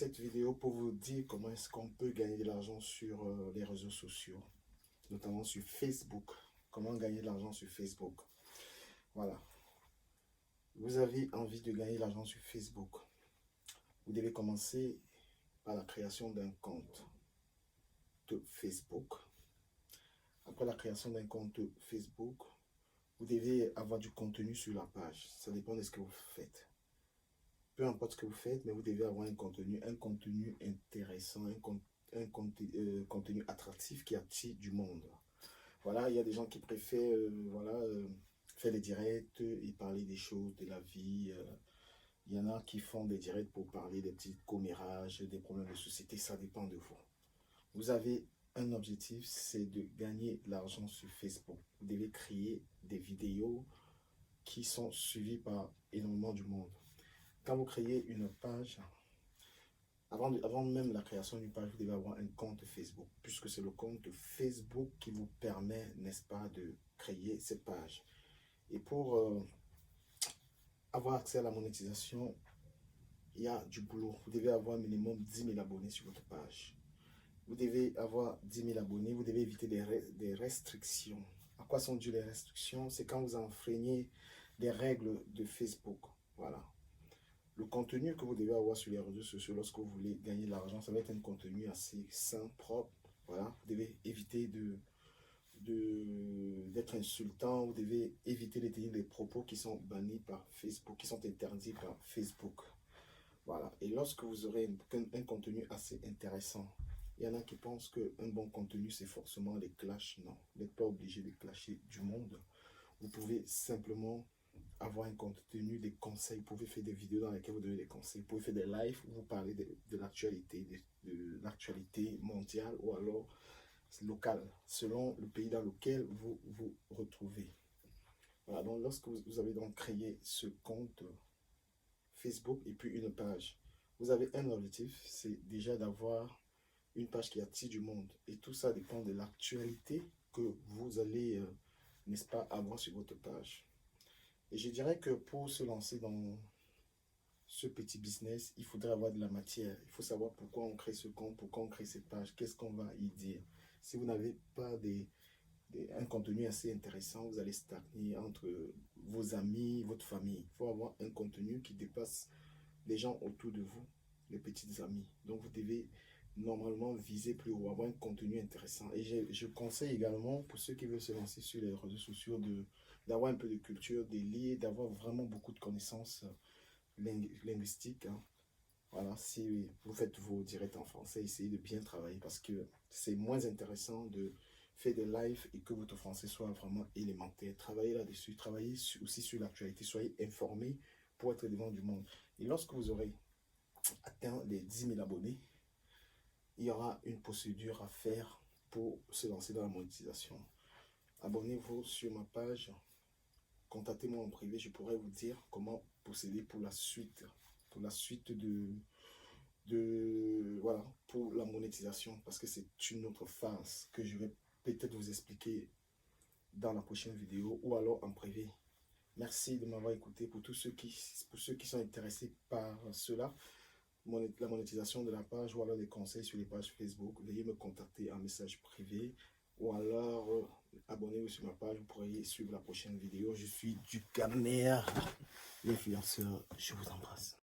Cette vidéo pour vous dire comment est-ce qu'on peut gagner de l'argent sur les réseaux sociaux, notamment sur Facebook. Comment gagner de l'argent sur Facebook. Voilà. Vous avez envie de gagner de l'argent sur Facebook. Vous devez commencer par la création d'un compte de Facebook. Après la création d'un compte Facebook, vous devez avoir du contenu sur la page. Ça dépend de ce que vous faites. Peu importe ce que vous faites, mais vous devez avoir un contenu intéressant, contenu attractif qui attire du monde. Voilà, il y a des gens qui préfèrent faire des directs et parler des choses de la vie. Il y en a qui font des directs pour parler des petits commérages, des problèmes de société, ça dépend de vous. Vous avez un objectif, c'est de gagner de l'argent sur Facebook. Vous devez créer des vidéos qui sont suivies par énormément du monde. Quand vous créez une page, avant même la création d'une page, vous devez avoir un compte Facebook, puisque c'est le compte Facebook qui vous permet, n'est-ce pas, de créer cette page. Et pour avoir accès à la monétisation, il y a du boulot. Vous devez avoir minimum 10 000 abonnés sur votre page. Vous devez avoir 10 000 abonnés, vous devez éviter des restrictions. À quoi sont dues les restrictions? C'est quand vous enfreignez des règles de Facebook. Voilà. Le contenu que vous devez avoir sur les réseaux sociaux lorsque vous voulez gagner de l'argent, ça va être un contenu assez sain, propre. Voilà. Vous devez éviter d'être insultant. Vous devez éviter de tenir des propos qui sont bannis par Facebook, qui sont interdits par Facebook. Voilà. Et lorsque vous aurez un contenu assez intéressant, il y en a qui pensent qu'un bon contenu, c'est forcément les clashs. Non, vous n'êtes pas obligé de clasher du monde. Vous pouvez simplement avoir un contenu, des conseils. Vous pouvez faire des vidéos dans lesquelles vous donnez des conseils. Vous pouvez faire des lives où vous parlez de l'actualité mondiale ou alors locale, selon le pays dans lequel vous vous retrouvez. Voilà, donc lorsque vous avez donc créé ce compte Facebook et puis une page, vous avez un objectif, c'est déjà d'avoir une page qui attire du monde. Et tout ça dépend de l'actualité que vous allez, n'est-ce pas, avoir sur votre page. Et je dirais que pour se lancer dans ce petit business, il faudrait avoir de la matière. Il faut savoir pourquoi on crée ce compte, pourquoi on crée cette page, qu'est-ce qu'on va y dire. Si vous n'avez pas un contenu assez intéressant, vous allez stagner entre vos amis, votre famille. Il faut avoir un contenu qui dépasse les gens autour de vous, les petites amies. Donc vous devez normalement viser plus haut, avoir un contenu intéressant. Et je conseille également pour ceux qui veulent se lancer sur les réseaux sociaux d'avoir un peu de culture, de lire, d'avoir vraiment beaucoup de connaissances linguistiques. Hein. Voilà, si vous faites vos directs en français, essayez de bien travailler parce que c'est moins intéressant de faire des lives et que votre français soit vraiment élémentaire. Travaillez là-dessus, travaillez aussi sur l'actualité, soyez informés pour être devant du monde. Et lorsque vous aurez atteint les 10 000 abonnés, il y aura une procédure à faire pour se lancer dans la monétisation. Abonnez-vous sur ma page, contactez-moi en privé, je pourrais vous dire comment procéder pour la suite voilà, pour la monétisation, parce que c'est une autre phase que je vais peut-être vous expliquer dans la prochaine vidéo ou alors en privé. Merci de m'avoir écouté. Pour tous ceux qui sont intéressés par cela, la monétisation de la page ou alors des conseils sur les pages Facebook, veuillez me contacter en message privé ou alors abonnez-vous sur ma page, vous pourrez suivre la prochaine vidéo. Je suis du Camer, l'influenceur, je vous embrasse.